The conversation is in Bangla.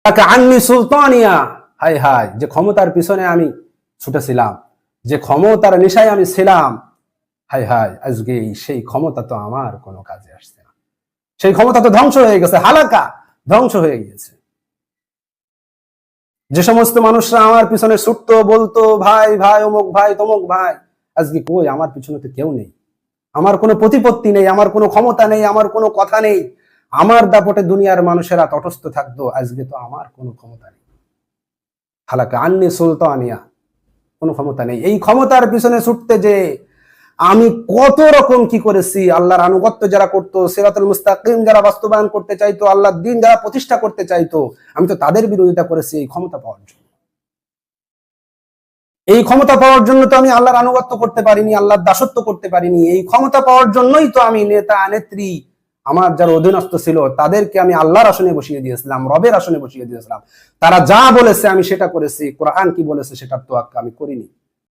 আন্নি সুলতানিয়া, হায় হায়, যে ক্ষমতার পিছনে আমি ছুটেছিলাম, যে ক্ষমতার নেশায় আমি ছিলাম, হায় হায়, আজকে সেই ক্ষমতা তো আমার কোনো কাজে আসছে না, সেই ক্ষমতা তো ধ্বংস হয়ে গেছে, হালাকা ধ্বংস হয়ে গিয়েছে। যে সমস্ত মানুষরা আমার পিছনে ছুটতো, বলতো ভাই ভাই অমুক ভাই তমুক ভাই, আজকে কই, আমার পিছনে তো কেউ নেই, আমার কোনো প্রতিপত্তি নেই, আমার কোনো ক্ষমতা নেই, আমার কোনো কথা নেই, আমার দাপটে দুনিয়ার মানুষেরা তটস্থ থাকতো, আজকে তো আমার কোনো ক্ষমতা নেই। হালাকা আন্নি সুলতানিয়া, কোনো ক্ষমতা নেই। এই ক্ষমতার পিছনে ছুটতে যে আমি কত রকম কি করেছি, আল্লাহর আনুগত্য যারা করতো, সিরাতুল মুস্তাকিম যারা বাস্তবায়ন করতে চাইতো, আল্লাহর দ্বীন যারা প্রতিষ্ঠা করতে চাইতো, আমি তো তাদের বিরোধিতা করেছি এই ক্ষমতা পাওয়ার জন্য। এই ক্ষমতা পাওয়ার জন্য তো আমি আল্লাহর আনুগত্য করতে পারিনি, আল্লাহর দাসত্ব করতে পারিনি। এই ক্ষমতা পাওয়ার জন্যই তো আমি নেতা নেত্রী, আমার যারা অধীনস্থ ছিল তাদেরকে আমি আল্লাহর আসনে বসিয়ে দিয়েছিলাম, রবের আসনে বসিয়ে দিয়েছিলাম। তারা যা বলেছে আমি সেটা করেছি, কোরআন কি বলেছে সেটার তোয়াক্কা আমি করিনি।